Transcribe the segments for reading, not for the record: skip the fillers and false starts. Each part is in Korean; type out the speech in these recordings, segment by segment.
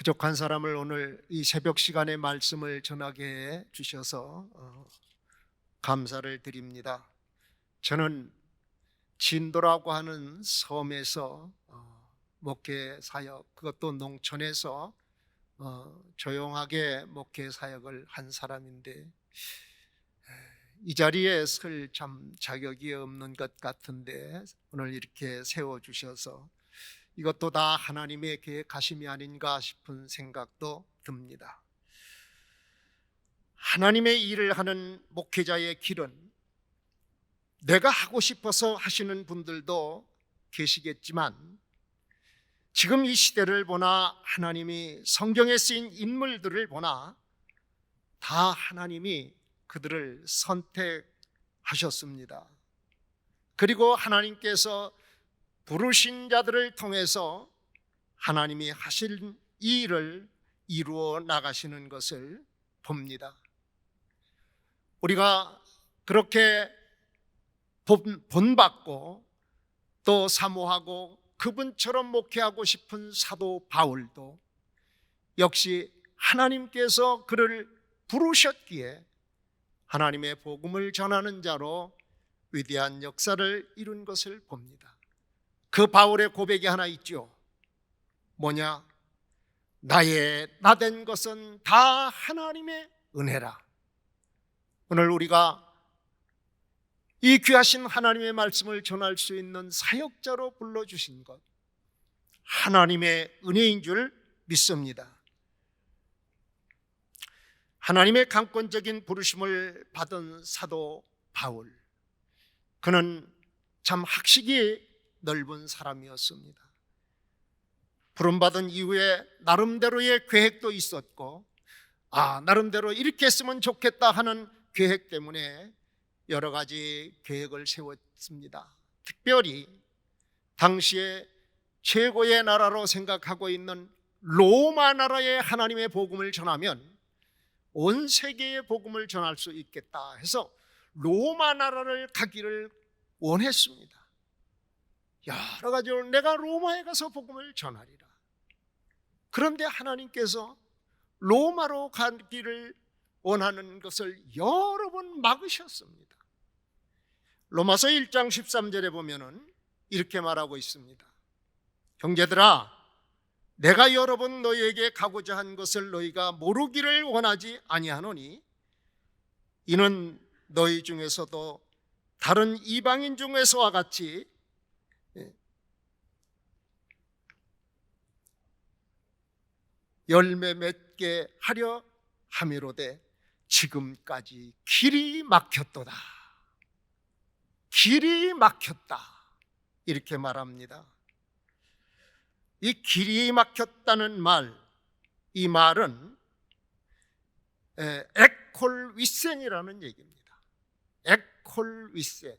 부족한 사람을 오늘 이 새벽 시간에 말씀을 전하게 해 주셔서 감사를 드립니다. 저는 진도라고 하는 섬에서 목회 사역, 그것도 농촌에서 조용하게 목회 사역을 한 사람인데 이 자리에 설 참 자격이 없는 것 같은데 오늘 이렇게 세워주셔서 이것도 다 하나님의 계획하심이 아닌가 싶은 생각도 듭니다. 하나님의 일을 하는 목회자의 길은 내가 하고 싶어서 하시는 분들도 계시겠지만 지금 이 시대를 보나 하나님이 성경에 쓰인 인물들을 보나 다 하나님이 그들을 선택하셨습니다. 그리고 하나님께서 부르신 자들을 통해서 하나님이 하실 이 일을 이루어 나가시는 것을 봅니다. 우리가 그렇게 본받고 또 사모하고 그분처럼 목회하고 싶은 사도 바울도 역시 하나님께서 그를 부르셨기에 하나님의 복음을 전하는 자로 위대한 역사를 이룬 것을 봅니다. 그 바울의 고백이 하나 있죠. 뭐냐? 나의 나된 것은 다 하나님의 은혜라. 오늘 우리가 이 귀하신 하나님의 말씀을 전할 수 있는 사역자로 불러주신 것 하나님의 은혜인 줄 믿습니다. 하나님의 강권적인 부르심을 받은 사도 바울, 그는 참 학식이 넓은 사람이었습니다. 부름받은 이후에 나름대로의 계획도 있었고 나름대로 이렇게 했으면 좋겠다 하는 계획 때문에 여러 가지 계획을 세웠습니다. 특별히 당시에 최고의 나라로 생각하고 있는 로마 나라의 하나님의 복음을 전하면 온 세계의 복음을 전할 수 있겠다 해서 로마 나라를 가기를 원했습니다. 여러 가지로 내가 로마에 가서 복음을 전하리라. 그런데 하나님께서 로마로 가기를 원하는 것을 여러 번 막으셨습니다. 로마서 1장 13절에 보면은 이렇게 말하고 있습니다. 형제들아, 내가 여러 번 너희에게 가고자 한 것을 너희가 모르기를 원하지 아니하노니 이는 너희 중에서도 다른 이방인 중에서와 같이 열매 맺게 하려 함이로되 지금까지 길이 막혔도다. 길이 막혔다. 이렇게 말합니다. 이 길이 막혔다는 말, 이 말은 에콜위센이라는 얘기입니다. 에콜위센,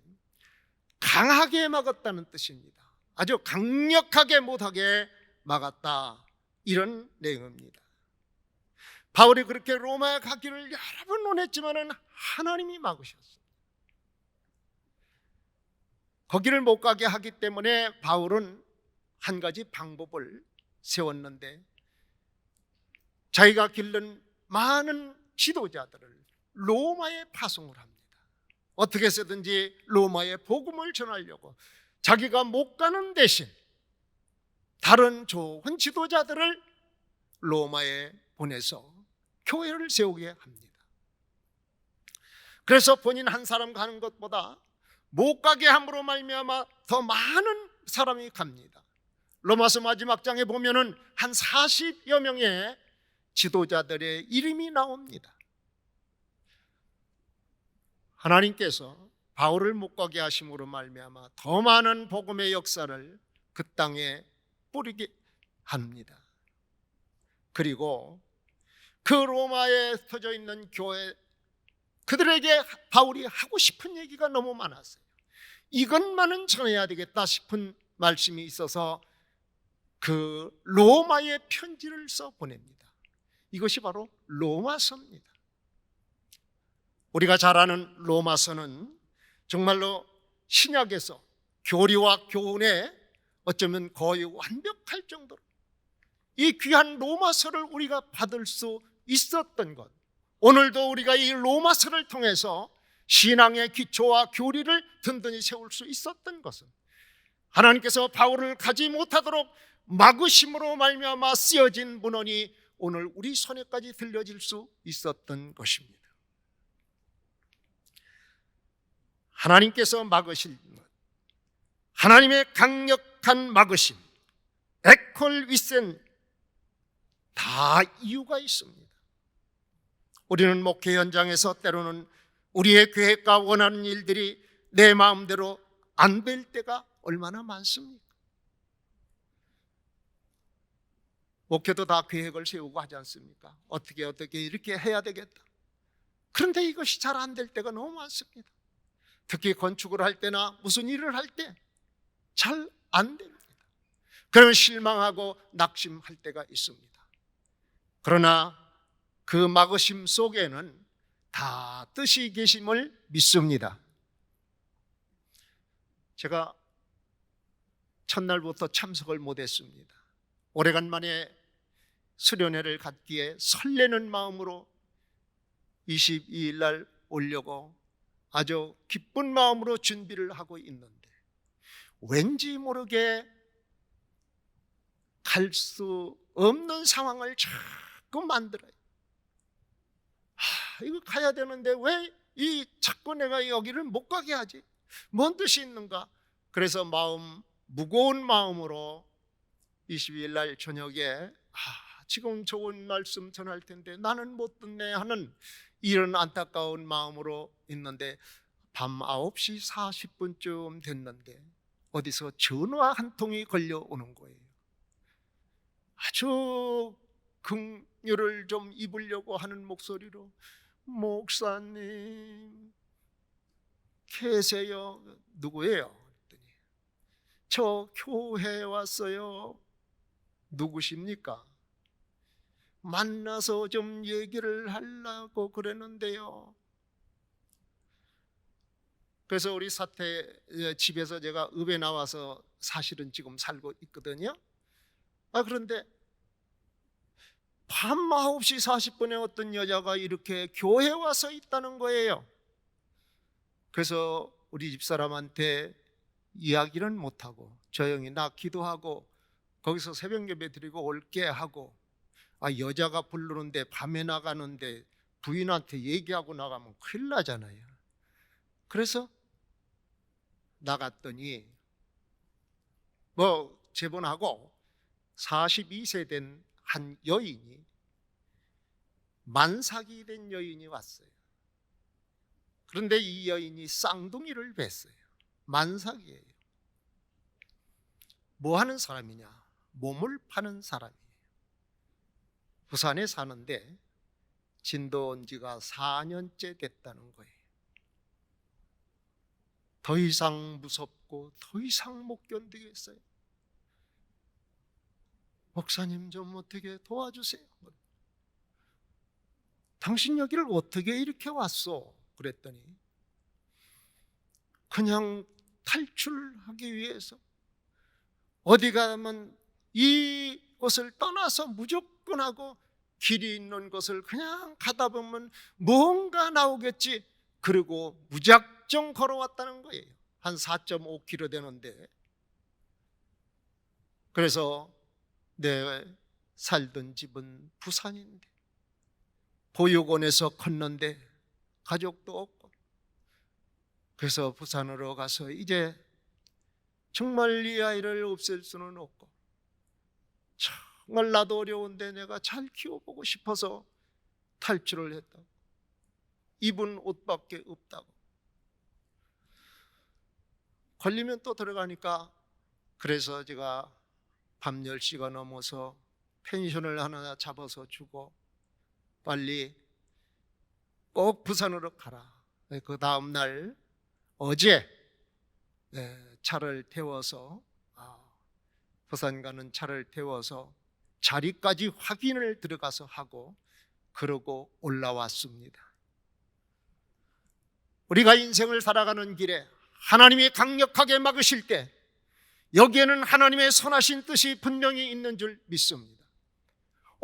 강하게 막았다는 뜻입니다. 아주 강력하게 못하게 막았다, 이런 내용입니다. 바울이 그렇게 로마에 가기를 여러 번 원했지만 하나님이 막으셨습니다. 거기를 못 가게 하기 때문에 바울은 한 가지 방법을 세웠는데 자기가 기른 많은 지도자들을 로마에 파송을 합니다. 어떻게 해서든지 로마에 복음을 전하려고 자기가 못 가는 대신 다른 좋은 지도자들을 로마에 보내서 교회를 세우게 합니다. 그래서 본인 한 사람 가는 것보다 못 가게 함으로 말미암아 더 많은 사람이 갑니다. 로마서 마지막 장에 보면은 한 40여 명의 지도자들의 이름이 나옵니다. 하나님께서 바울을 못 가게 하심으로 말미암아 더 많은 복음의 역사를 그 땅에 뿌리게 합니다. 그리고 그 로마에 터져 있는 교회, 그들에게 바울이 하고 싶은 얘기가 너무 많았어요. 이것만은 전해야 되겠다 싶은 말씀이 있어서 그 로마에 편지를 써 보냅니다. 이것이 바로 로마서입니다. 우리가 잘 아는 로마서는 정말로 신약에서 교리와 교훈에 어쩌면 거의 완벽할 정도로 이 귀한 로마서를 우리가 받을 수 있었던 것, 오늘도 우리가 이 로마서를 통해서 신앙의 기초와 교리를 든든히 세울 수 있었던 것은 하나님께서 바울을 가지 못하도록 막으심으로 말미암아 쓰여진 문헌이 오늘 우리 손에까지 들려질 수 있었던 것입니다. 하나님께서 막으실 것, 하나님의 강력한 막으심, 에콜 위센, 다 이유가 있습니다. 우리는 목회 현장에서 때로는 우리의 계획과 원하는 일들이 내 마음대로 안 될 때가 얼마나 많습니까? 목회도 다 계획을 세우고 하지 않습니까? 어떻게 이렇게 해야 되겠다. 그런데 이것이 잘 안 될 때가 너무 많습니다. 특히 건축을 할 때나 무슨 일을 할 때 잘 안 됩니다. 그러면 실망하고 낙심할 때가 있습니다. 그러나 그 막으심 속에는 다 뜻이 계심을 믿습니다. 제가 첫날부터 참석을 못했습니다. 오래간만에 수련회를 갖기에 설레는 마음으로 22일 날 오려고 아주 기쁜 마음으로 준비를 하고 있는데 왠지 모르게 갈 수 없는 상황을 자꾸 만들어요. 이거 가야 되는데 왜 자꾸 내가 여기를 못 가게 하지? 뭔 뜻이 있는가? 그래서 무거운 마음으로 22일 날 저녁에 지금 좋은 말씀 전할 텐데 나는 못 듣네 하는 이런 안타까운 마음으로 있는데 밤 9시 40분쯤 됐는데 어디서 전화 한 통이 걸려오는 거예요. 아주 긍휼을 좀 입으려고 하는 목소리로, 목사님 계세요? 누구예요? 그랬더니 저 교회에 왔어요. 누구십니까? 만나서 좀 얘기를 하려고 그랬는데요. 그래서 우리 사태 집에서 제가 읍에 나와서 사실은 지금 살고 있거든요. 그런데 밤 9시 40분에 어떤 여자가 이렇게 교회에 와서 있다는 거예요. 그래서 우리 집사람한테 이야기는 못하고 조용히 나 기도하고 거기서 새벽 예배 드리고 올게 하고, 여자가 부르는데 밤에 나가는데 부인한테 얘기하고 나가면 큰일 나잖아요. 그래서 나갔더니 제본하고 42세 된 한 여인이, 만삭이 된 여인이 왔어요. 그런데 이 여인이 쌍둥이를 뵀어요. 만삭이에요. 뭐 하는 사람이냐? 몸을 파는 사람이에요. 부산에 사는데 진도 온 지가 4년째 됐다는 거예요. 더 이상 무섭고 더 이상 못 견디겠어요. 목사님 좀 어떻게 도와주세요. 당신 여기를 어떻게 이렇게 왔어? 그랬더니 그냥 탈출하기 위해서 어디 가면 이곳을 떠나서 무조건 하고 길이 있는 곳을 그냥 가다 보면 뭔가 나오겠지. 그리고 무작정 걸어왔다는 거예요. 한 4.5km 되는데. 그래서 내 살던 집은 부산인데 보육원에서 컸는데 가족도 없고, 그래서 부산으로 가서 이제 정말 이 아이를 없앨 수는 없고 정말 나도 어려운데 내가 잘 키워보고 싶어서 탈출을 했다고. 입은 옷밖에 없다고. 걸리면 또 들어가니까, 그래서 제가 밤 10시가 넘어서 펜션을 하나 잡아서 주고 빨리 꼭 부산으로 가라. 그 다음 날 어제 차를 태워서 부산 가는 차를 태워서 자리까지 확인을 들어가서 하고 그러고 올라왔습니다. 우리가 인생을 살아가는 길에 하나님이 강력하게 막으실 때 여기에는 하나님의 선하신 뜻이 분명히 있는 줄 믿습니다.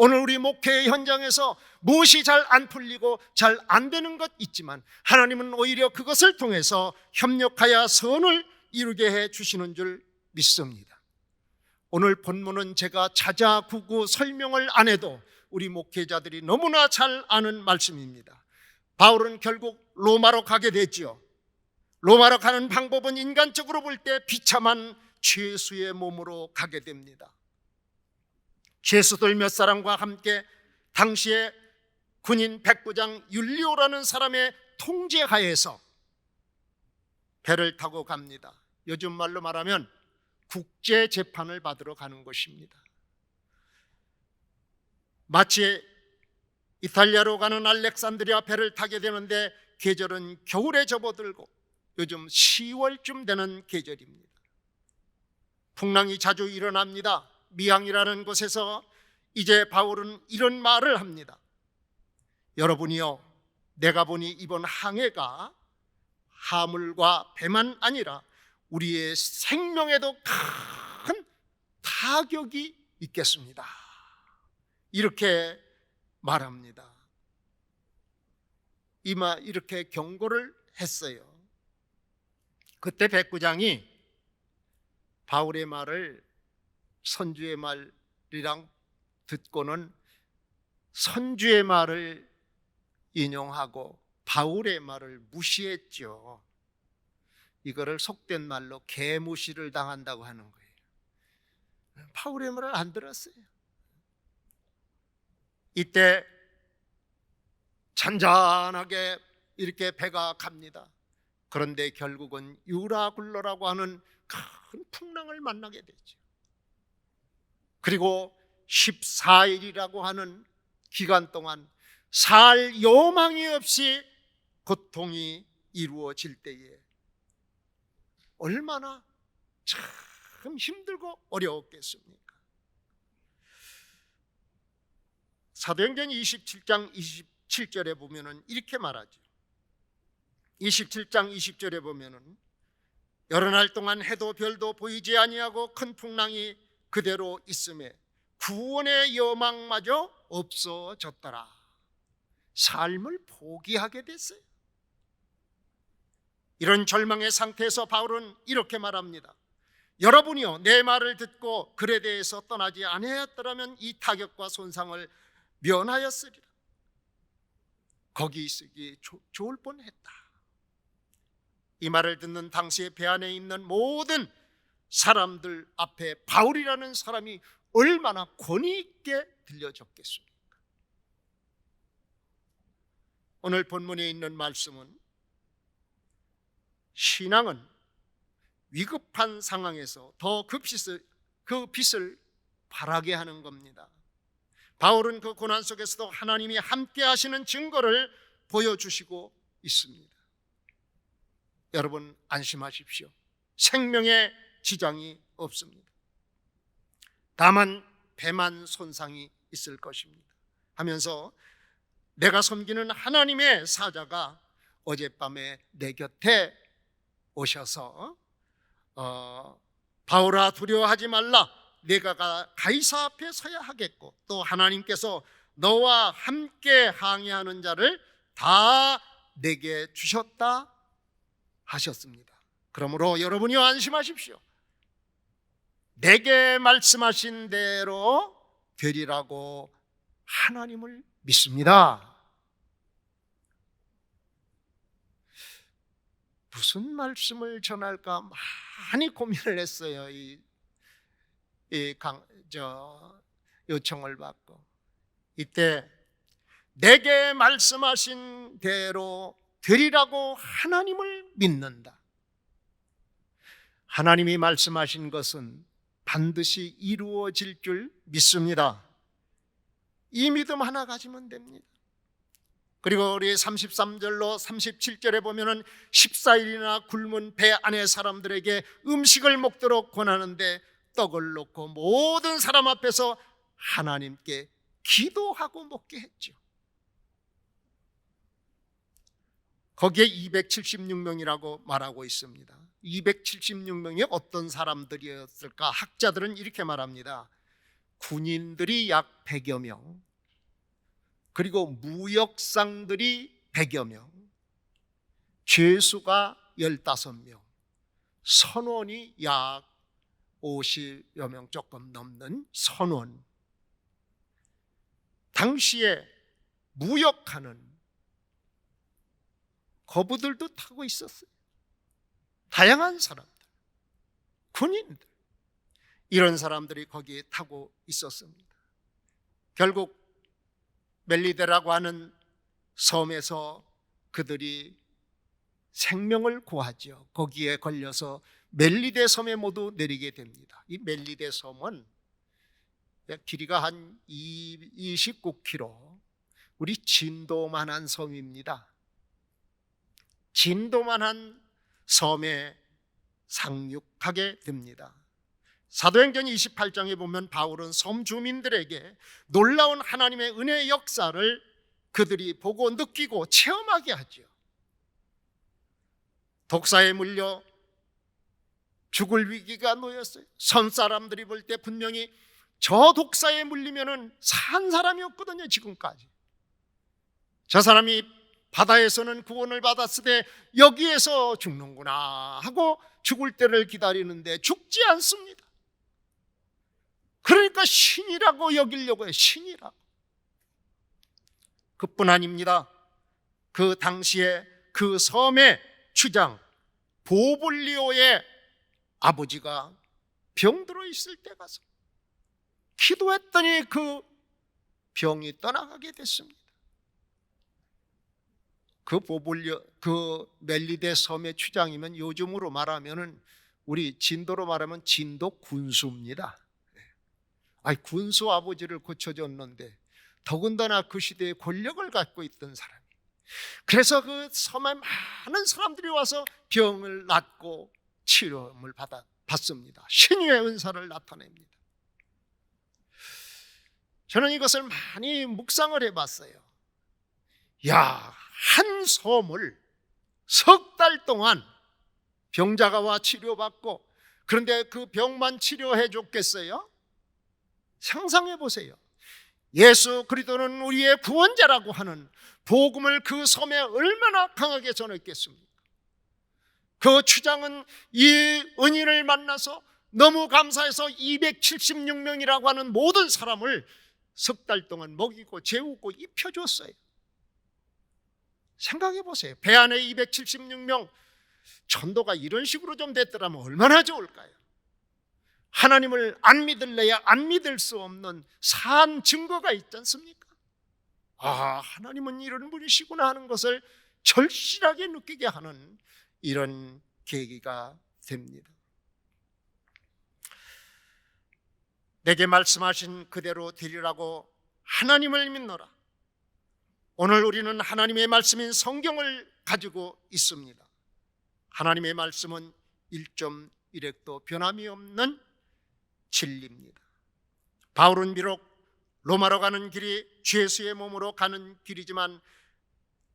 오늘 우리 목회 현장에서 무엇이 잘 안 풀리고 잘 안 되는 것 있지만 하나님은 오히려 그것을 통해서 협력하여 선을 이루게 해 주시는 줄 믿습니다. 오늘 본문은 제가 자자구구 설명을 안 해도 우리 목회자들이 너무나 잘 아는 말씀입니다. 바울은 결국 로마로 가게 됐지요. 로마로 가는 방법은 인간적으로 볼 때 비참한 죄수의 몸으로 가게 됩니다. 죄수들 몇 사람과 함께 당시에 군인 백부장 율리오라는 사람의 통제하에서 배를 타고 갑니다. 요즘 말로 말하면 국제 재판을 받으러 가는 것입니다. 마치 이탈리아로 가는 알렉산드리아 배를 타게 되는데 계절은 겨울에 접어들고 요즘 10월쯤 되는 계절입니다. 풍랑이 자주 일어납니다. 미항이라는 곳에서 이제 바울은 이런 말을 합니다. 여러분이요, 내가 보니 이번 항해가 하물과 배만 아니라 우리의 생명에도 큰 타격이 있겠습니다. 이렇게 말합니다. 이렇게 경고를 했어요. 그때 백부장이 바울의 말을 선주의 말이랑 듣고는 선주의 말을 인용하고 바울의 말을 무시했죠. 이거를 속된 말로 개무시를 당한다고 하는 거예요. 바울의 말을 안 들었어요. 이때 잔잔하게 이렇게 배가 갑니다. 그런데 결국은 유라굴로라고 하는 큰 풍랑을 만나게 되죠. 그리고 14일이라고 하는 기간 동안 살 여망이 없이 고통이 이루어질 때에 얼마나 참 힘들고 어려웠겠습니까? 사도행전 27장 27절에 보면은 이렇게 말하죠. 27장 20절에 보면은 여러 날 동안 해도 별도 보이지 아니하고 큰 풍랑이 그대로 있음에 구원의 여망마저 없어졌더라. 삶을 포기하게 됐어요. 이런 절망의 상태에서 바울은 이렇게 말합니다. 여러분이요, 내 말을 듣고 글에 대해서 떠나지 아니하였더라면 이 타격과 손상을 면하였으리라. 거기 있으기 좋을 뻔했다. 이 말을 듣는 당시에 배 안에 있는 모든 사람들 앞에 바울이라는 사람이 얼마나 권위 있게 들려졌겠습니까? 오늘 본문에 있는 말씀은 신앙은 위급한 상황에서 더 그 빛을 발하게 하는 겁니다. 바울은 그 고난 속에서도 하나님이 함께 하시는 증거를 보여주시고 있습니다. 여러분 안심하십시오. 생명에 지장이 없습니다. 다만 배만 손상이 있을 것입니다 하면서 내가 섬기는 하나님의 사자가 어젯밤에 내 곁에 오셔서 바울아 두려워하지 말라, 내가 가이사 앞에 서야 하겠고 또 하나님께서 너와 함께 항해하는 자를 다 내게 주셨다 하셨습니다. 그러므로 여러분이 안심하십시오. 내게 말씀하신 대로 되리라고 하나님을 믿습니다. 무슨 말씀을 전할까 많이 고민을 했어요. 요청을 받고 이때 내게 말씀하신 대로 되리라고 하나님을 믿는다. 하나님이 말씀하신 것은 반드시 이루어질 줄 믿습니다. 이 믿음 하나 가지면 됩니다. 그리고 우리 33절로 37절에 보면은 14일이나 굶은 배 안의 사람들에게 음식을 먹도록 권하는데 떡을 놓고 모든 사람 앞에서 하나님께 기도하고 먹게 했죠. 거기에 276명이라고 말하고 있습니다. 276명이 어떤 사람들이었을까? 학자들은 이렇게 말합니다. 군인들이 약 100여 명, 그리고 무역상들이 100여 명, 죄수가 15명, 선원이 약 50여 명 조금 넘는 선원. 당시에 무역하는 거부들도 타고 있었어요. 다양한 사람들, 군인들, 이런 사람들이 거기에 타고 있었습니다. 결국 멜리데라고 하는 섬에서 그들이 생명을 구하죠. 거기에 걸려서 멜리데 섬에 모두 내리게 됩니다. 이 멜리데 섬은 길이가 한 29km, 우리 진도만한 섬입니다. 진도만한 섬에 상륙하게 됩니다. 사도행전 28장에 보면 바울은 섬 주민들에게 놀라운 하나님의 은혜의 역사를 그들이 보고 느끼고 체험하게 하죠. 독사에 물려 죽을 위기가 놓였어요. 섬 사람들이 볼 때 분명히 저 독사에 물리면은 산 사람이 없거든요. 지금까지 저 사람이 바다에서는 구원을 받았을 때 여기에서 죽는구나 하고 죽을 때를 기다리는데 죽지 않습니다. 그러니까 신이라고 여기려고 해요. 신이라고. 그뿐 아닙니다. 그 당시에 그 섬의 주장 보블리오의 아버지가 병들어 있을 때 가서 기도했더니 그 병이 떠나가게 됐습니다. 그 멜리데 섬의 추장이면 요즘으로 말하면은 우리 진도로 말하면 진도 군수입니다. 군수 아버지를 고쳐줬는데 더군다나 그 시대에 권력을 갖고 있던 사람이, 그래서 그 섬에 많은 사람들이 와서 병을 낫고 치료를 받습니다. 신유의 은사를 나타냅니다. 저는 이것을 많이 묵상을 해봤어요. 한 섬을 석 달 동안 병자가 와 치료받고, 그런데 그 병만 치료해 줬겠어요? 상상해 보세요. 예수 그리스도는 우리의 구원자라고 하는 복음을 그 섬에 얼마나 강하게 전했겠습니까? 그 추장은 이 은인을 만나서 너무 감사해서 276명이라고 하는 모든 사람을 석 달 동안 먹이고 재우고 입혀줬어요. 생각해 보세요. 배 안에 276명, 전도가 이런 식으로 좀 됐더라면 얼마나 좋을까요? 하나님을 안 믿을래야 안 믿을 수 없는 산 증거가 있지 않습니까? 하나님은 이런 분이시구나 하는 것을 절실하게 느끼게 하는 이런 계기가 됩니다. 내게 말씀하신 그대로 되리라고 하나님을 믿노라. 오늘 우리는 하나님의 말씀인 성경을 가지고 있습니다. 하나님의 말씀은 1.1획도 변함이 없는 진리입니다. 바울은 비록 로마로 가는 길이 죄수의 몸으로 가는 길이지만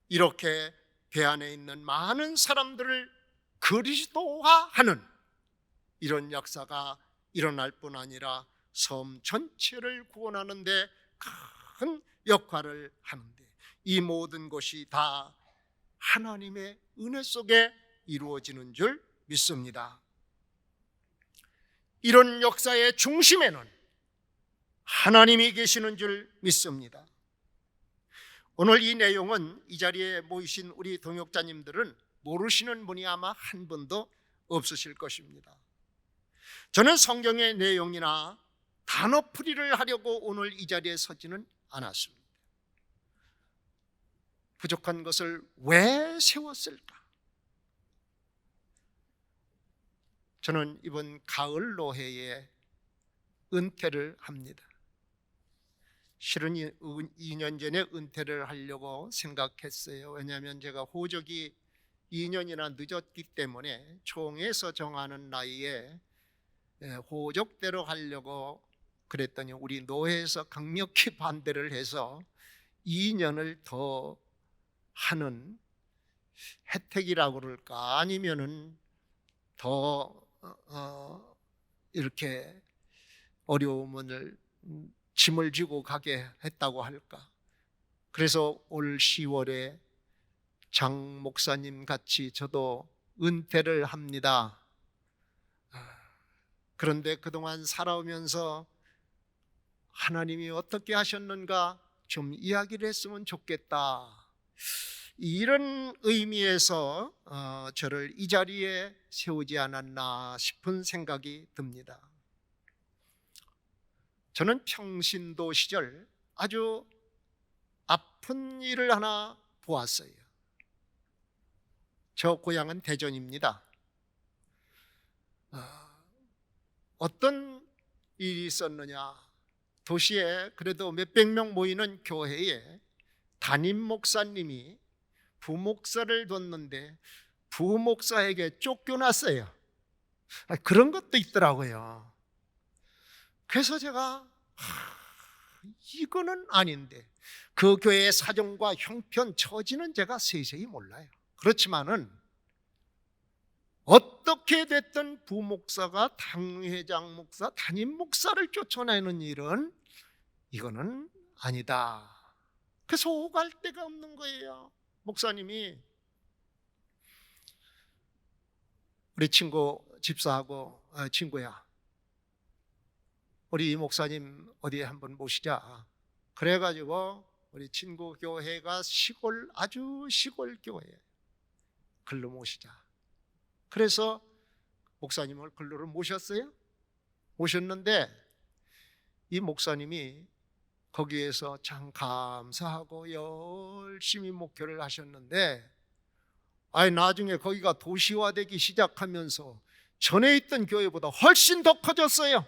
이렇게 배 안에 있는 많은 사람들을 그리스도화하는 이런 역사가 일어날 뿐 아니라 섬 전체를 구원하는 데 큰 역할을 하는데, 이 모든 것이 다 하나님의 은혜 속에 이루어지는 줄 믿습니다. 이런 역사의 중심에는 하나님이 계시는 줄 믿습니다. 오늘 이 내용은 이 자리에 모이신 우리 동역자님들은 모르시는 분이 아마 한 분도 없으실 것입니다. 저는 성경의 내용이나 단어풀이를 하려고 오늘 이 자리에 서지는 않았습니다. 부족한 것을 왜 세웠을까? 저는 이번 가을 노회에 은퇴를 합니다. 실은 2년 전에 은퇴를 하려고 생각했어요. 왜냐하면 제가 호적이 2년이나 늦었기 때문에 총회에서 정하는 나이에 호적대로 하려고 그랬더니 우리 노회에서 강력히 반대를 해서 2년을 더 하는 혜택이라고 그럴까, 아니면은 더 이렇게 어려움을 짐을 지고 가게 했다고 할까? 그래서 올 10월에 장 목사님 같이 저도 은퇴를 합니다. 그런데 그동안 살아오면서 하나님이 어떻게 하셨는가 좀 이야기를 했으면 좋겠다. 이런 의미에서 저를 이 자리에 세우지 않았나 싶은 생각이 듭니다. 저는 평신도 시절 아주 아픈 일을 하나 보았어요. 저 고향은 대전입니다. 어떤 일이 있었느냐? 도시에 그래도 몇백 명 모이는 교회에 담임 목사님이 부목사를 뒀는데 부목사에게 쫓겨났어요. 그런 것도 있더라고요. 그래서 제가 이거는 아닌데, 그 교회의 사정과 형편 처지는 제가 세세히 몰라요. 그렇지만은 어떻게 됐든 부목사가 당회장 목사, 담임 목사를 쫓아내는 일은 이거는 아니다. 그래서 오갈 데가 없는 거예요. 목사님이 우리 친구 집사하고 친구야, 우리 이 목사님 어디에 한번 모시자. 그래가지고 우리 친구 교회가 시골, 아주 시골 교회, 글로 모시자. 그래서 목사님을 글로를 모셨어요. 모셨는데 이 목사님이 거기에서 참 감사하고 열심히 목회를 하셨는데, 나중에 거기가 도시화되기 시작하면서 전에 있던 교회보다 훨씬 더 커졌어요.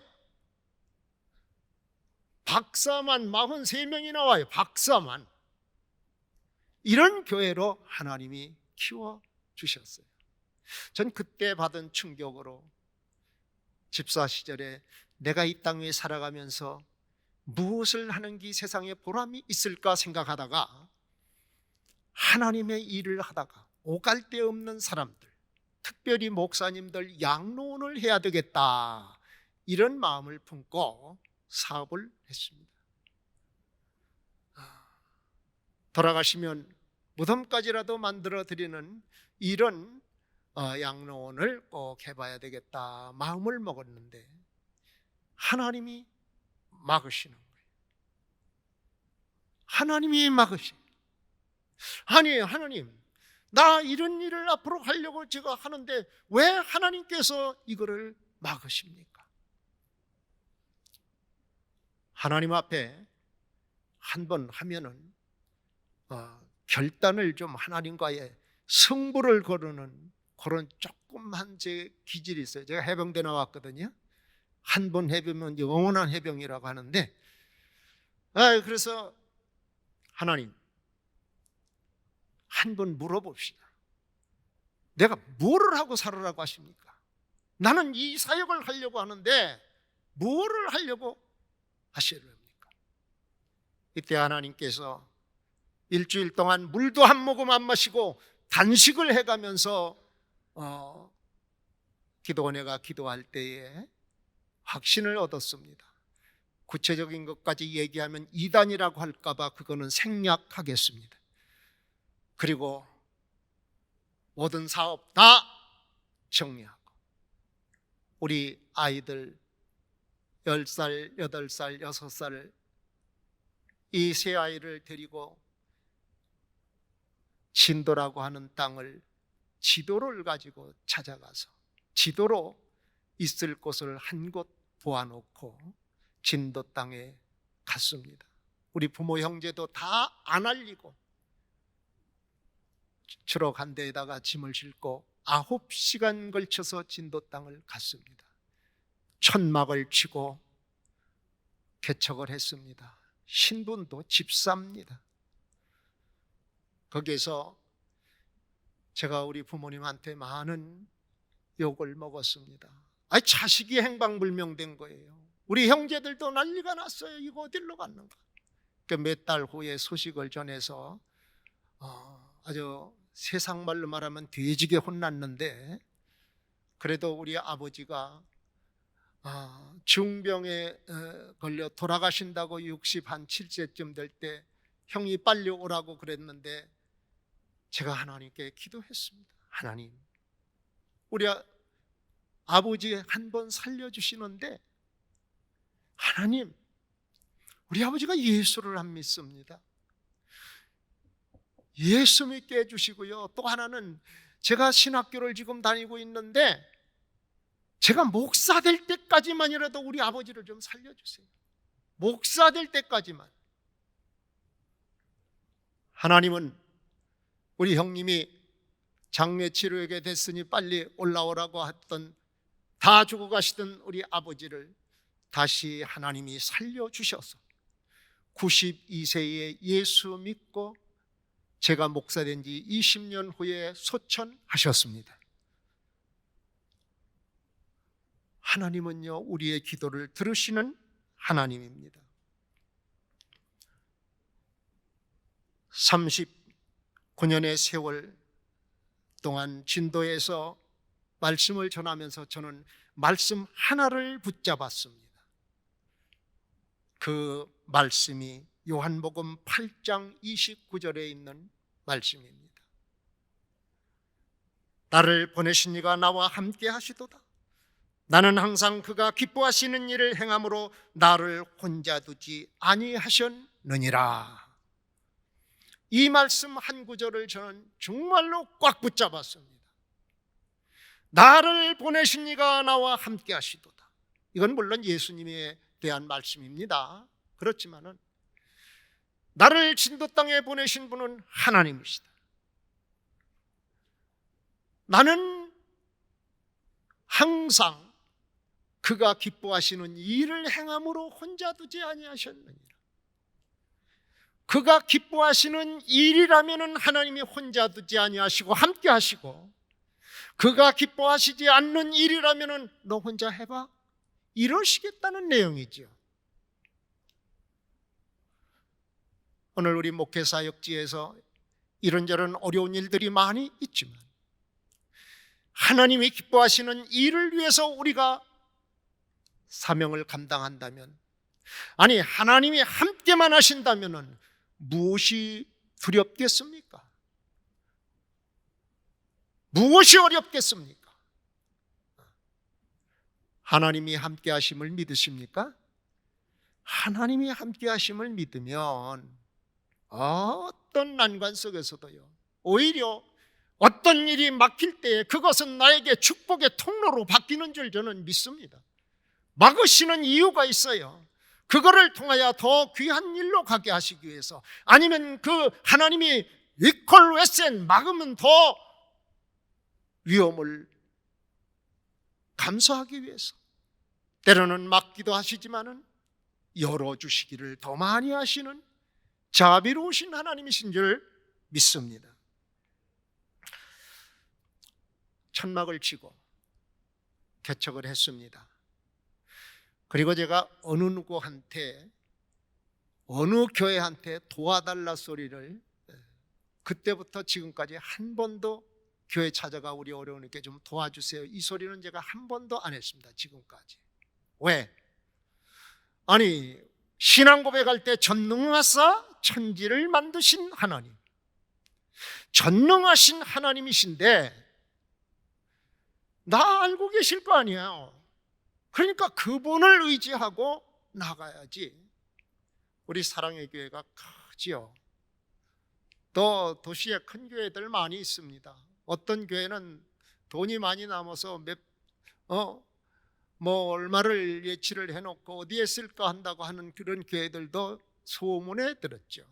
박사만 43명이 나와요. 박사만. 이런 교회로 하나님이 키워주셨어요. 전 그때 받은 충격으로 집사 시절에 내가 이 땅 위에 살아가면서 무엇을 하는 게 세상에 보람이 있을까 생각하다가 하나님의 일을 하다가 오갈 데 없는 사람들, 특별히 목사님들 양로원을 해야 되겠다, 이런 마음을 품고 사업을 했습니다. 돌아가시면 무덤까지라도 만들어 드리는 이런 양로원을 꼭 해봐야 되겠다 마음을 먹었는데 하나님이 막으시는 거예요. 하나님이 막으시는. 아니, 하나님, 나 이런 일을 앞으로 하려고 제가 하는데 왜 하나님께서 이거를 막으십니까? 하나님 앞에 한 번 하면은 결단을 좀 하나님과의 승부를 거르는 그런 조금만 제 기질이 있어요. 제가 해병대 나왔거든요. 한 번 해보면 영원한 해병이라고 하는데, 그래서 하나님, 한 번 물어봅시다. 내가 뭐를 하고 살으라고 하십니까? 나는 이 사역을 하려고 하는데 뭐를 하려고 하시렵니까? 이때 하나님께서 일주일 동안 물도 한 모금 안 마시고 단식을 해가면서 기도원회가 기도할 때에 확신을 얻었습니다. 구체적인 것까지 얘기하면 이단이라고 할까봐 그거는 생략하겠습니다. 그리고 모든 사업 다 정리하고 우리 아이들 10살, 8살, 6살 이 세 아이를 데리고 진도라고 하는 땅을 지도를 가지고 찾아가서 지도로 있을 곳을 한 곳 보아놓고 진도 땅에 갔습니다. 우리 부모 형제도 다 안 알리고 주로 간 데에다가 짐을 싣고 9시간 걸쳐서 진도 땅을 갔습니다. 천막을 치고 개척을 했습니다. 신분도 집사입니다. 거기에서 제가 우리 부모님한테 많은 욕을 먹었습니다. 자식이 행방불명된 거예요. 우리 형제들도 난리가 났어요. 이거 어디로 갔는가. 몇 달 후에 소식을 전해서 아주 세상 말로 말하면 돼지게 혼났는데, 그래도 우리 아버지가 중병에 걸려 돌아가신다고 60 한 7세쯤 될 때 형이 빨리 오라고 그랬는데 제가 하나님께 기도했습니다. 하나님, 우리 아버지 한 번 살려주시는데 하나님, 우리 아버지가 예수를 안 믿습니다. 예수 믿게 해주시고요. 또 하나는 제가 신학교를 지금 다니고 있는데 제가 목사 될 때까지만이라도 우리 아버지를 좀 살려주세요. 목사 될 때까지만. 하나님은 우리 형님이 장례 치료하게 됐으니 빨리 올라오라고 했던, 다 죽어 가시던 우리 아버지를 다시 하나님이 살려주셔서 92세에 예수 믿고 제가 목사된 지 20년 후에 소천하셨습니다. 하나님은요, 우리의 기도를 들으시는 하나님입니다. 39년의 세월 동안 진도에서 말씀을 전하면서 저는 말씀 하나를 붙잡았습니다. 그 말씀이 요한복음 8장 29절에 있는 말씀입니다. 나를 보내신 이가 나와 함께 하시도다. 나는 항상 그가 기뻐하시는 일을 행함으로 나를 혼자 두지 아니하셨느니라. 이 말씀 한 구절을 저는 정말로 꽉 붙잡았습니다. 나를 보내신 이가 나와 함께 하시도다. 이건 물론 예수님에 대한 말씀입니다. 그렇지만은 나를 진도 땅에 보내신 분은 하나님이시다. 나는 항상 그가 기뻐하시는 일을 행함으로 혼자 두지 아니하셨느니라. 그가 기뻐하시는 일이라면 하나님이 혼자 두지 아니하시고 함께 하시고, 그가 기뻐하시지 않는 일이라면 너 혼자 해봐, 이러시겠다는 내용이죠. 오늘 우리 목회사역지에서 이런저런 어려운 일들이 많이 있지만 하나님이 기뻐하시는 일을 위해서 우리가 사명을 감당한다면, 아니 하나님이 함께만 하신다면 무엇이 두렵겠습니까? 무엇이 어렵겠습니까? 하나님이 함께 하심을 믿으십니까? 하나님이 함께 하심을 믿으면 어떤 난관 속에서도요, 오히려 어떤 일이 막힐 때 그것은 나에게 축복의 통로로 바뀌는 줄 저는 믿습니다. 막으시는 이유가 있어요. 그거를 통하여 더 귀한 일로 가게 하시기 위해서, 아니면 그 하나님이 위콜 웨센 막으면 더 위험을 감수하기 위해서 때로는 막기도 하시지만은 열어주시기를 더 많이 하시는 자비로우신 하나님이신 줄 믿습니다. 천막을 치고 개척을 했습니다. 그리고 제가 어느 누구한테, 어느 교회한테 도와달라 소리를 그때부터 지금까지 한 번도 교회 찾아가 우리 어려우니까 좀 도와주세요, 이 소리는 제가 한 번도 안 했습니다. 지금까지. 왜? 아니 신앙 고백할 때 전능하사 천지를 만드신 하나님, 전능하신 하나님이신데 나 알고 계실 거 아니에요. 그러니까 그분을 의지하고 나가야지. 우리 사랑의 교회가 크지요. 또 도시에 큰 교회들 많이 있습니다. 어떤 교회는 돈이 많이 남아서 얼마를 예치를 해놓고 어디에 쓸까 한다고 하는 그런 교회들도 소문에 들었죠.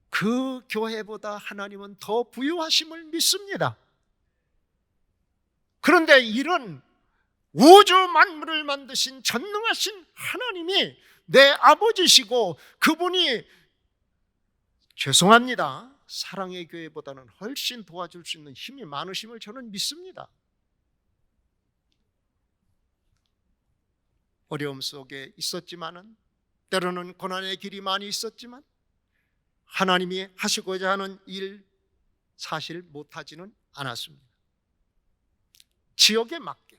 그 교회보다 하나님은 더 부유하심을 믿습니다. 그런데 이런 우주 만물을 만드신 전능하신 하나님이 내 아버지시고, 그분이 죄송합니다, 사랑의 교회보다는 훨씬 도와줄 수 있는 힘이 많으심을 저는 믿습니다. 어려움 속에 있었지만은, 때로는 고난의 길이 많이 있었지만 하나님이 하시고자 하는 일 사실 못하지는 않았습니다. 지역에 맞게,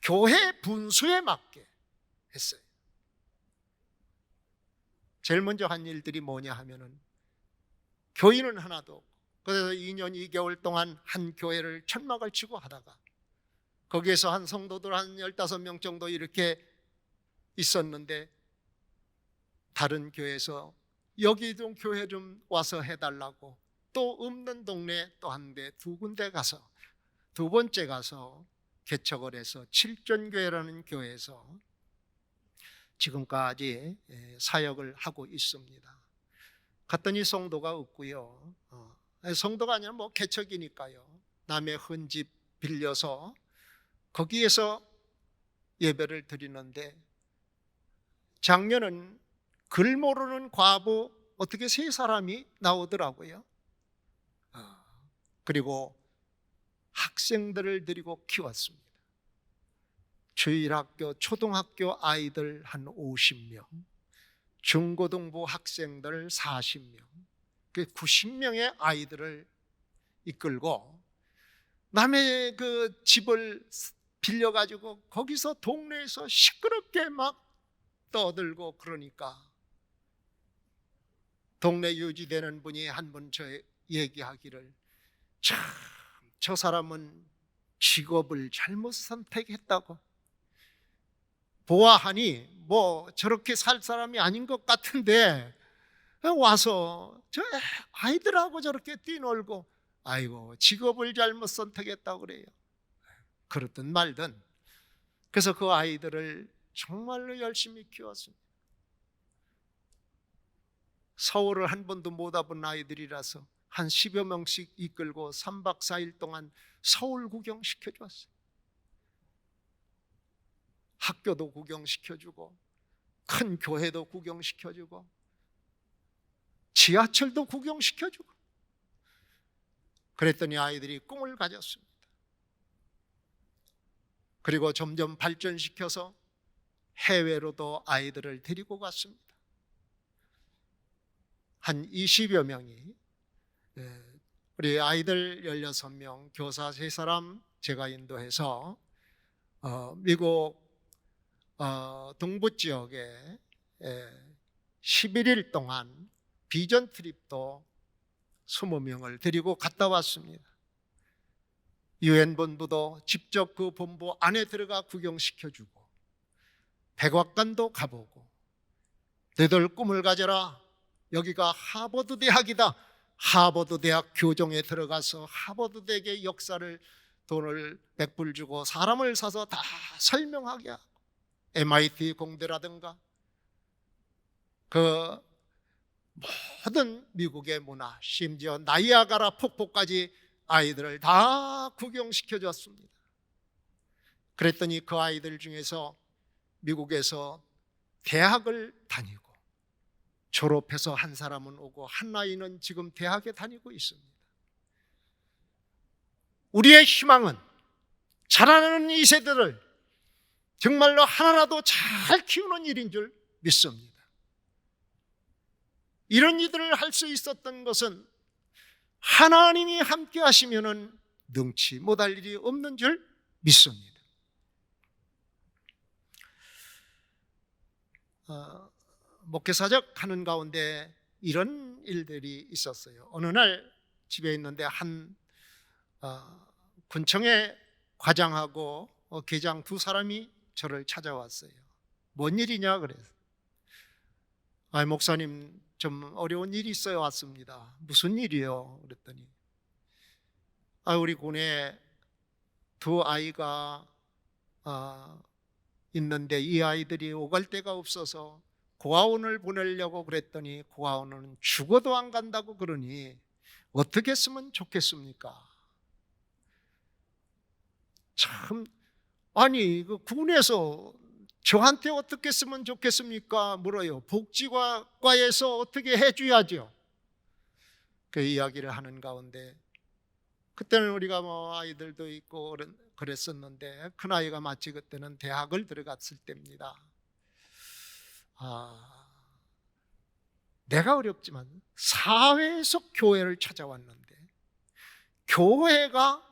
교회 분수에 맞게 했어요. 제일 먼저 한 일들이 뭐냐 하면은 교인은 하나도 없고, 그래서 2년 2개월 동안 한 교회를 천막을 치고 하다가 거기에서 한 성도들 한 15명 정도 이렇게 있었는데, 다른 교회에서 여기 좀 교회 좀 와서 해달라고 또 없는 동네 또 한 대, 두 군데 가서, 두 번째 가서 개척을 해서 칠전교회라는 교회에서 지금까지 사역을 하고 있습니다. 갔더니 성도가 없고요. 성도가 아니라 뭐 개척이니까요. 남의 헌집 빌려서 거기에서 예배를 드리는데, 작년은 글 모르는 과부 어떻게 3사람이 나오더라고요. 그리고 학생들을 데리고 키웠습니다. 주일학교, 초등학교 아이들 한 50명, 중고등부 학생들 40명, 90명의 아이들을 이끌고 남의 그 집을 빌려가지고 거기서 동네에서 시끄럽게 막 떠들고 그러니까, 동네 유지되는 분이 한 분 저 얘기하기를, 참 저 사람은 직업을 잘못 선택했다고, 보아하니 뭐 저렇게 살 사람이 아닌 것 같은데 와서 저 아이들하고 저렇게 뛰놀고, 아이고 직업을 잘못 선택했다고 그래요. 그렇든 말든, 그래서 그 아이들을 정말로 열심히 키웠습니다. 서울을 한 번도 못 와본 아이들이라서 한 10여 명씩 이끌고 3박 4일 동안 서울 구경시켜줬어요. 학교도 구경시켜주고, 큰 교회도 구경시켜주고, 지하철도 구경시켜주고, 그랬더니 아이들이 꿈을 가졌습니다. 그리고 점점 발전시켜서 해외로도 아이들을 데리고 갔습니다. 한 20여 명이, 우리 아이들 16명, 교사 3사람 제가 인도해서 미국 동부 지역에 11일 동안 비전 트립도 20명을 데리고 갔다 왔습니다. 유엔 본부도 직접 그 본부 안에 들어가 구경시켜주고, 백악관도 가보고, 너희들 꿈을 가져라, 여기가 하버드 대학이다, 하버드 대학 교정에 들어가서 하버드 대학의 역사를 돈을 100불 주고 사람을 사서 다 설명하게 하고, MIT 공대라든가 그 모든 미국의 문화, 심지어 나이아가라 폭포까지 아이들을 다 구경시켜 줬습니다. 그랬더니 그 아이들 중에서 미국에서 대학을 다니고 졸업해서 한 사람은 오고, 한 아이는 지금 대학에 다니고 있습니다. 우리의 희망은 자라나는 이 세대를 정말로 하나라도 잘 키우는 일인 줄 믿습니다. 이런 일들을 할 수 있었던 것은 하나님이 함께 하시면은 능치 못할 일이 없는 줄 믿습니다. 목회사적 하는 가운데 이런 일들이 있었어요. 어느 날 집에 있는데 한 군청의 과장하고 계장 2사람이 저를 찾아왔어요. 뭔 일이냐 그래서, 목사님 좀 어려운 일이 있어요 왔습니다. 무슨 일이요? 그랬더니, 우리 군에 2아이가 있는데 이 아이들이 오갈 데가 없어서 고아원을 보내려고 그랬더니 고아원은 죽어도 안 간다고 그러니 어떻게 했으면 좋겠습니까? 참, 아니 그 군에서 저한테 어떻게 했으면 좋겠습니까? 물어요. 복지과에서 어떻게 해줘야죠. 그 이야기를 하는 가운데, 그때는 우리가 뭐 아이들도 있고 그랬었는데, 큰아이가 마치 그때는 대학을 들어갔을 때입니다. 내가 어렵지만 사회에서 교회를 찾아왔는데, 교회가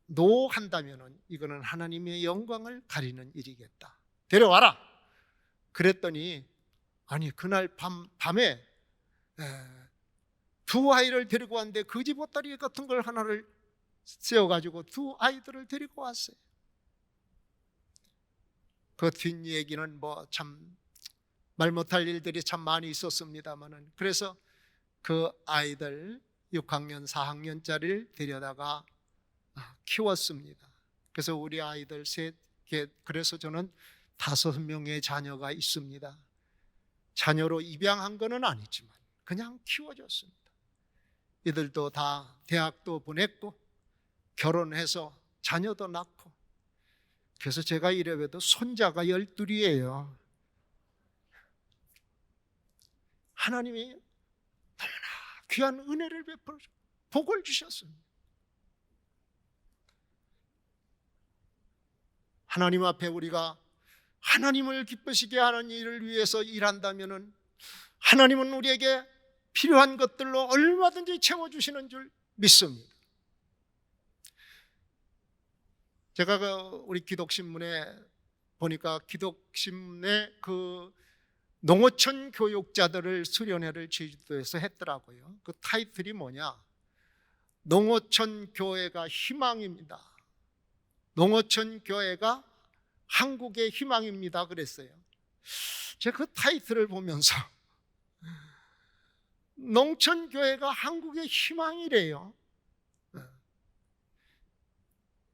노한다면은 이거는 하나님의 영광을 가리는 일이겠다. 데려와라. 그랬더니 아니 그날 밤에 두 아이를 데리고 왔는데 거지 보따리 같은 걸 하나를 세워가지고 두 아이들을 데리고 왔어요. 그 뒷얘기는 뭐 참 말 못할 일들이 참 많이 있었습니다만은, 그래서 그 아이들 6학년 4학년짜리를 데려다가 키웠습니다. 그래서 우리 아이들 셋, 그래서 저는 5명의 자녀가 있습니다. 자녀로 입양한 건 아니지만 그냥 키워줬습니다. 이들도 다 대학도 보냈고 결혼해서 자녀도 낳고, 그래서 제가 이래봬도 손자가 12이에요. 하나님이 너무나 귀한 은혜를 베풀어 복을 주셨습니다. 하나님 앞에 우리가 하나님을 기쁘시게 하는 일을 위해서 일한다면 하나님은 우리에게 필요한 것들로 얼마든지 채워주시는 줄 믿습니다. 제가 우리 기독신문에 보니까 기독신문에 그 농어촌 교육자들을 수련회를 제주도에서 했더라고요. 그 타이틀이 뭐냐? 농어촌 교회가 희망입니다. 농어촌 교회가 한국의 희망입니다. 그랬어요. 제가 그 타이틀을 보면서 농촌 교회가 한국의 희망이래요.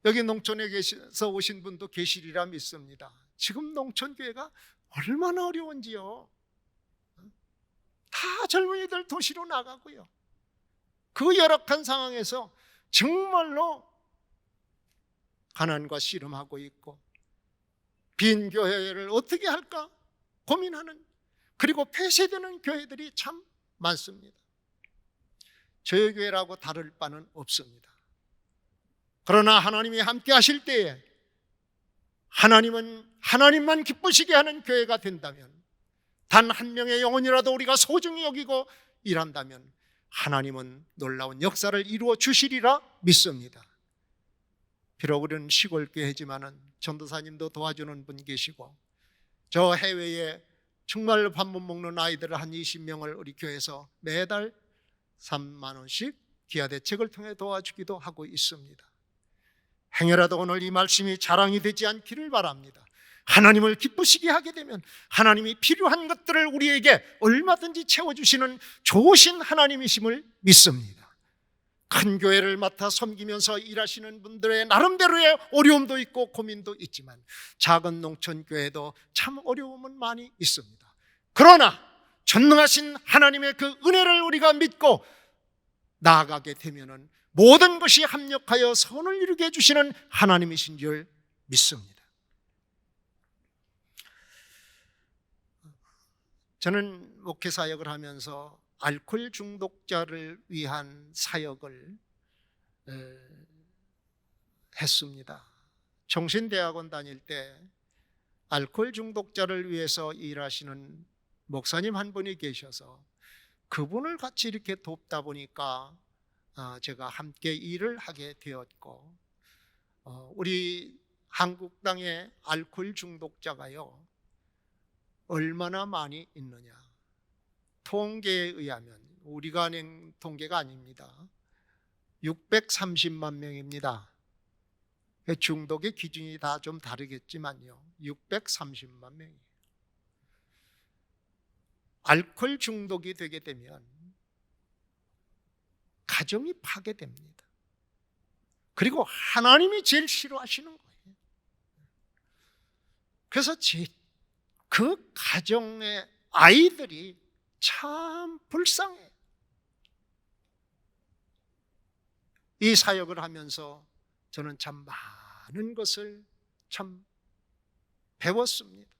여기 농촌에 계셔서 오신 분도 계시리라 믿습니다. 지금 농촌 교회가 얼마나 어려운지요. 다 젊은이들 도시로 나가고요. 그 열악한 상황에서 정말로 가난과 씨름하고 있고, 빈 교회를 어떻게 할까 고민하는, 그리고 폐쇄되는 교회들이 참 많습니다. 저희 교회라고 다를 바는 없습니다. 그러나 하나님이 함께 하실 때에 하나님만 기쁘시게 하는 교회가 된다면, 단 한 명의 영혼이라도 우리가 소중히 여기고 일한다면 하나님은 놀라운 역사를 이루어 주시리라 믿습니다. 비록 우리는 시골 교회지만은 전도사님도 도와주는 분 계시고, 저 해외에 정말 밥 못 먹는 아이들 한 20명을 우리 교회에서 매달 3만 원씩 기아 대책을 통해 도와주기도 하고 있습니다. 행여라도 오늘 이 말씀이 자랑이 되지 않기를 바랍니다. 하나님을 기쁘시게 하게 되면 하나님이 필요한 것들을 우리에게 얼마든지 채워주시는 좋으신 하나님이심을 믿습니다. 큰 교회를 맡아 섬기면서 일하시는 분들의 나름대로의 어려움도 있고 고민도 있지만, 작은 농촌 교회도 참 어려움은 많이 있습니다. 그러나 전능하신 하나님의 그 은혜를 우리가 믿고 나아가게 되면은 모든 것이 합력하여 선을 이루게 해주시는 하나님이신 줄 믿습니다. 저는 목회 사역을 하면서 알코올 중독자를 위한 사역을 했습니다. 정신대학원 다닐 때 알코올 중독자를 위해서 일하시는 목사님 한 분이 계셔서 그분을 같이 이렇게 돕다 보니까 제가 함께 일을 하게 되었고, 우리 한국 땅에 알코올 중독자가요 얼마나 많이 있느냐, 통계에 의하면, 우리가 낸 통계가 아닙니다, 630만 명입니다. 중독의 기준이 다 좀 다르겠지만요 630만 명이에요. 알코올 중독이 되게 되면 가정이 파괴됩니다. 그리고 하나님이 제일 싫어하시는 거예요. 그래서 그 가정의 아이들이 참 불쌍해요. 이 사역을 하면서 저는 참 많은 것을 참 배웠습니다.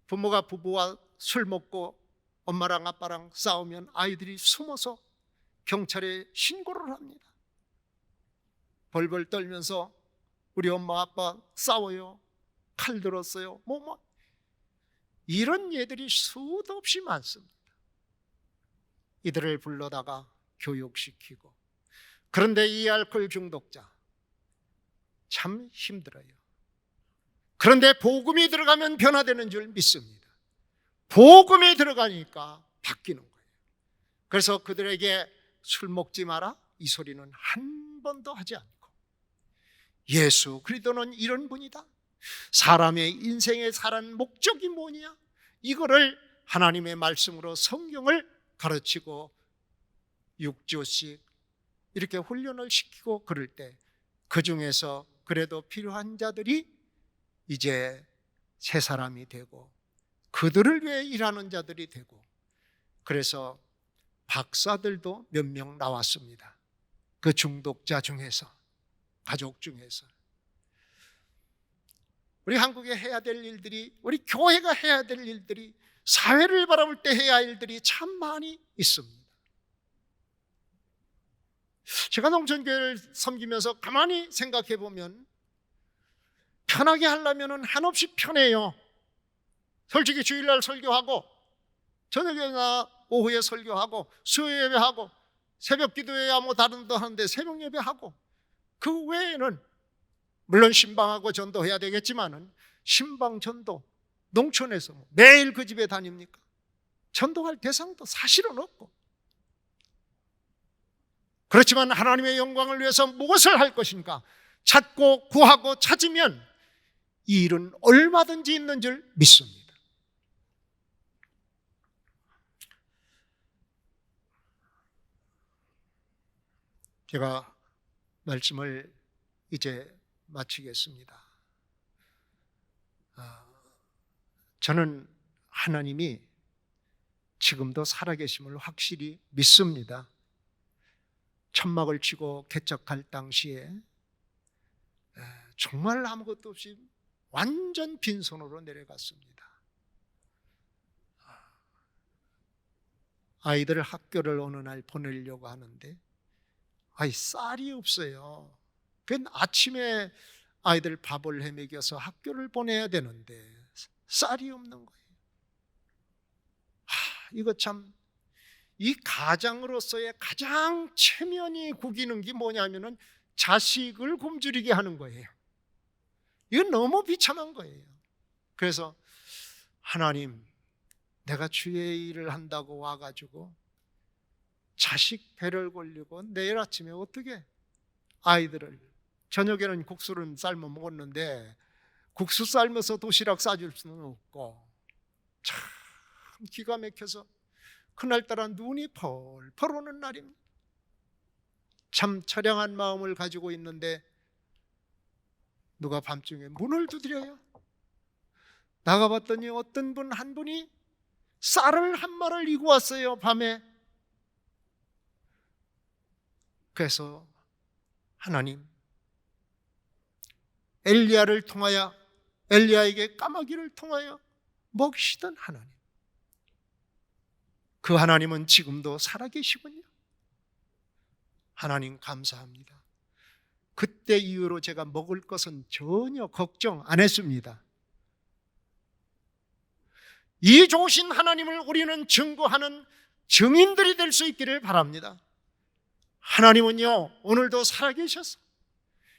부부와 술 먹고 엄마랑 아빠랑 싸우면 아이들이 숨어서 경찰에 신고를 합니다. 벌벌 떨면서 우리 엄마 아빠 싸워요, 칼 들었어요, 이런 예들이 수도 없이 많습니다. 이들을 불러다가 교육시키고, 그런데 이 알코올 중독자 참 힘들어요. 그런데 복음이 들어가면 변화되는 줄 믿습니다. 복음이 들어가니까 바뀌는 거예요. 그래서 그들에게 술 먹지 마라 이 소리는 한 번도 하지 않고, 예수 그리스도는 이런 분이다, 사람의 인생에 사는 목적이 뭐냐, 이거를 하나님의 말씀으로 성경을 가르치고 6주씩 이렇게 훈련을 시키고 그럴 때 그 중에서 그래도 필요한 자들이 이제 새 사람이 되고 그들을 위해 일하는 자들이 되고, 그래서 박사들도 몇 명 나왔습니다. 그 중독자 중에서, 가족 중에서. 우리 한국에 해야 될 일들이, 우리 교회가 해야 될 일들이, 사회를 바라볼 때 해야 할 일들이 참 많이 있습니다. 제가 농촌교회를 섬기면서 가만히 생각해 보면 편하게 하려면 한없이 편해요. 솔직히 주일날 설교하고 저녁이나 오후에 설교하고 수요 예배하고 새벽 기도회야 뭐 다른 도 하는데 새벽 예배하고, 그 외에는 물론 신방하고 전도해야 되겠지만은 신방 전도 농촌에서 매일 그 집에 다닙니까? 전도할 대상도 사실은 없고, 그렇지만 하나님의 영광을 위해서 무엇을 할 것인가 찾고 구하고 찾으면 이 일은 얼마든지 있는 줄 믿습니다. 제가 말씀을 이제 마치겠습니다. 저는 하나님이 지금도 살아계심을 확실히 믿습니다. 천막을 치고 개척할 당시에 정말 아무것도 없이 완전 빈손으로 내려갔습니다. 아이들 학교를 어느 날 보내려고 하는데 쌀이 없어요. 그 아침에 아이들 밥을 해 먹여서 학교를 보내야 되는데 쌀이 없는 거예요. 이거 참, 이 가장으로서의 가장 체면이 구기는 게 뭐냐면은 자식을 굶주리게 하는 거예요. 이건 너무 비참한 거예요. 그래서 하나님, 내가 주의 일을 한다고 와가지고 자식 배를 걸리고 내일 아침에 어떻게 아이들을, 저녁에는 국수를 삶아 먹었는데 국수 삶아서 도시락 싸줄 수는 없고, 참 기가 막혀서 그날따라 눈이 펄펄 오는 날입니다. 참 처량한 마음을 가지고 있는데 누가 밤중에 문을 두드려요. 나가봤더니 어떤 분 한 분이 쌀을 한 마를 이고 왔어요, 밤에. 그래서 하나님, 엘리야를 통하여, 엘리야에게 까마귀를 통하여 먹이시던 하나님, 그 하나님은 지금도 살아계시군요. 하나님 감사합니다. 그때 이후로 제가 먹을 것은 전혀 걱정 안 했습니다. 이 좋으신 하나님을 우리는 증거하는 증인들이 될 수 있기를 바랍니다. 하나님은요, 오늘도 살아계셔서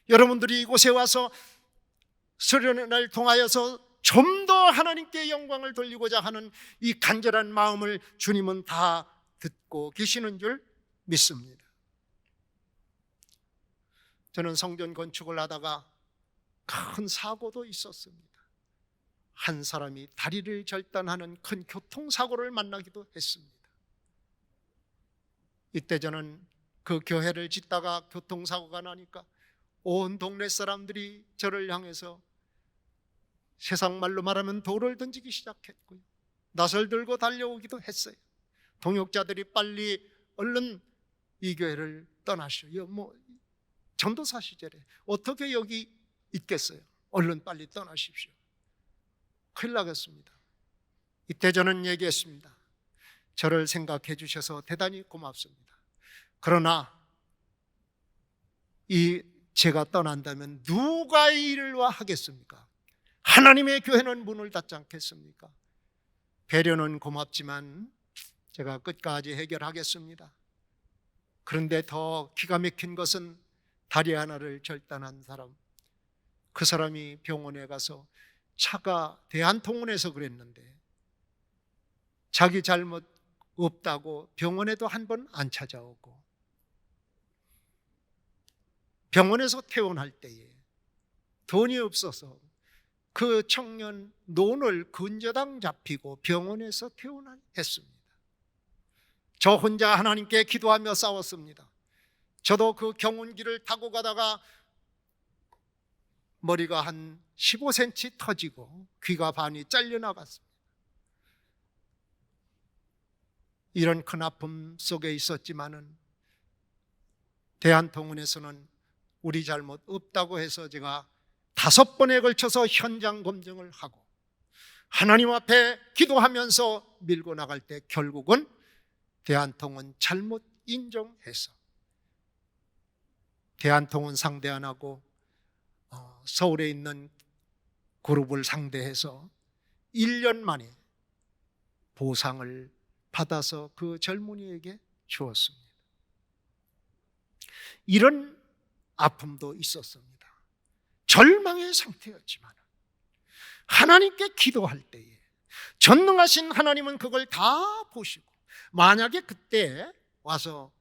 여러분들이 이곳에 와서 수련회를 통하여서 좀 더 하나님께 영광을 돌리고자 하는 이 간절한 마음을 주님은 다 듣고 계시는 줄 믿습니다. 저는 성전 건축을 하다가 큰 사고도 있었습니다. 한 사람이 다리를 절단하는 큰 교통사고를 만나기도 했습니다. 이때 저는 그 교회를 짓다가 교통사고가 나니까 온 동네 사람들이 저를 향해서 세상 말로 말하면 돌을 던지기 시작했고요, 낫을 들고 달려오기도 했어요. 동역자들이 빨리 얼른 이 교회를 떠나시오. 전도사 시절에 어떻게 여기 있겠어요? 얼른 빨리 떠나십시오. 큰일 나겠습니다. 이때 저는 얘기했습니다. 저를 생각해 주셔서 대단히 고맙습니다. 그러나 제가 떠난다면 누가 이 일을 하겠습니까? 하나님의 교회는 문을 닫지 않겠습니까? 배려는 고맙지만 제가 끝까지 해결하겠습니다. 그런데 더 기가 막힌 것은 다리 하나를 절단한 사람, 그 사람이 병원에 가서 차가 대한통운에서 그랬는데 자기 잘못 없다고 병원에도 한 번 안 찾아오고 병원에서 퇴원할 때에 돈이 없어서 그 청년 논을 근저당 잡히고 병원에서 퇴원했습니다. 저 혼자 하나님께 기도하며 싸웠습니다. 저도 그 경운기를 타고 가다가 머리가 한 15cm 터지고 귀가 반이 잘려나갔습니다. 이런 큰 아픔 속에 있었지만은 대한통운에서는 우리 잘못 없다고 해서 제가 5번에 걸쳐서 현장 검증을 하고 하나님 앞에 기도하면서 밀고 나갈 때 결국은 대한통운 잘못 인정해서 대한통운 상대 안 하고 서울에 있는 그룹을 상대해서 1년 만에 보상을 받아서 그 젊은이에게 주었습니다. 이런 아픔도 있었습니다. 절망의 상태였지만 하나님께 기도할 때에 전능하신 하나님은 그걸 다 보시고 만약에 그때 와서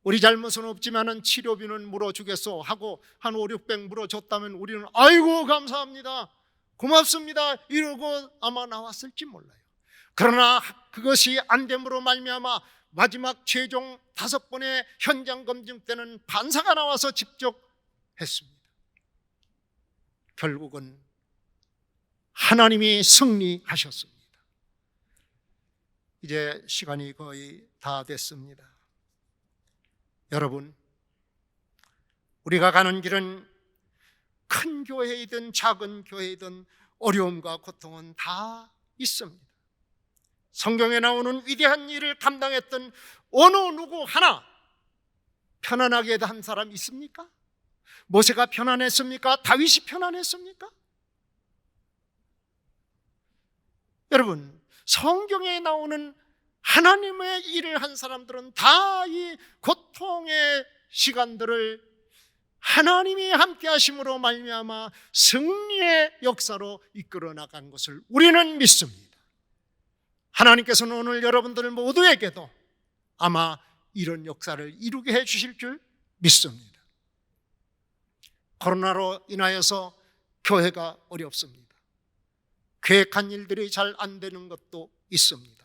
우리 잘못은 없지만은 치료비는 물어주겠소 하고 한 500-600 물어줬다면 우리는 아이고 감사합니다, 고맙습니다 이러고 아마 나왔을지 몰라요. 그러나 그것이 안 됨으로 말미암아 마지막 최종 5번의 현장 검증 때는 판사가 나와서 직접 했습니다. 결국은 하나님이 승리하셨습니다. 이제 시간이 거의 다 됐습니다. 여러분, 우리가 가는 길은 큰 교회이든 작은 교회이든 어려움과 고통은 다 있습니다. 성경에 나오는 위대한 일을 감당했던 어느 누구 하나 편안하게 한 사람 있습니까? 모세가 편안했습니까? 다윗이 편안했습니까? 여러분, 성경에 나오는 하나님의 일을 한 사람들은 다 이 고통의 시간들을 하나님이 함께 하심으로 말미암아 승리의 역사로 이끌어 나간 것을 우리는 믿습니다. 하나님께서는 오늘 여러분들 모두에게도 아마 이런 역사를 이루게 해 주실 줄 믿습니다. 코로나로 인하여서 교회가 어렵습니다. 계획한 일들이 잘 안 되는 것도 있습니다.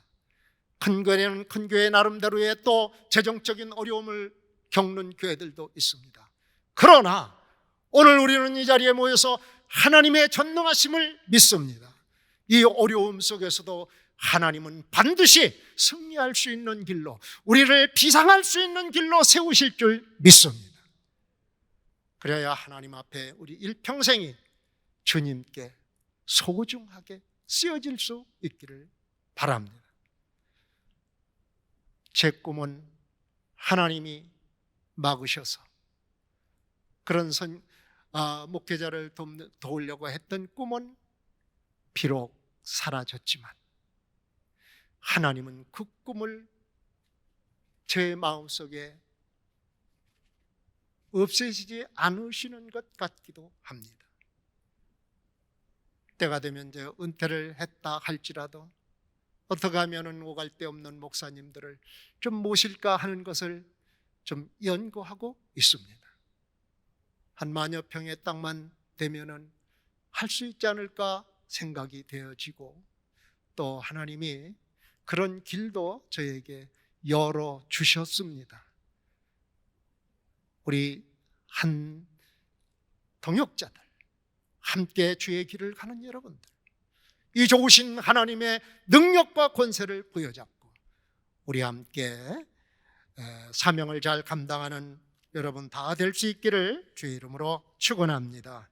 큰 교회는 큰 교회 나름대로의 또 재정적인 어려움을 겪는 교회들도 있습니다. 그러나 오늘 우리는 이 자리에 모여서 하나님의 전능하심을 믿습니다. 이 어려움 속에서도 하나님은 반드시 승리할 수 있는 길로, 우리를 비상할 수 있는 길로 세우실 줄 믿습니다. 그래야 하나님 앞에 우리 일평생이 주님께 소중하게 쓰여질 수 있기를 바랍니다. 제 꿈은 하나님이 막으셔서 그런 목회자를 도우려고 했던 꿈은 비록 사라졌지만 하나님은 그 꿈을 제 마음속에 없애시지 않으시는 것 같기도 합니다. 때가 되면 이제 은퇴를 했다 할지라도 어떻게 하면은 오갈 데 없는 목사님들을 좀 모실까 하는 것을 좀 연구하고 있습니다. 한 10,000여 평의 땅만 되면은 할 수 있지 않을까 생각이 되어지고, 또 하나님이 그런 길도 저에게 열어 주셨습니다. 우리 한 동역자들, 함께 주의 길을 가는 여러분들, 이 좋으신 하나님의 능력과 권세를 부여잡고 우리 함께 사명을 잘 감당하는 여러분 다 될 수 있기를 주의 이름으로 축원합니다.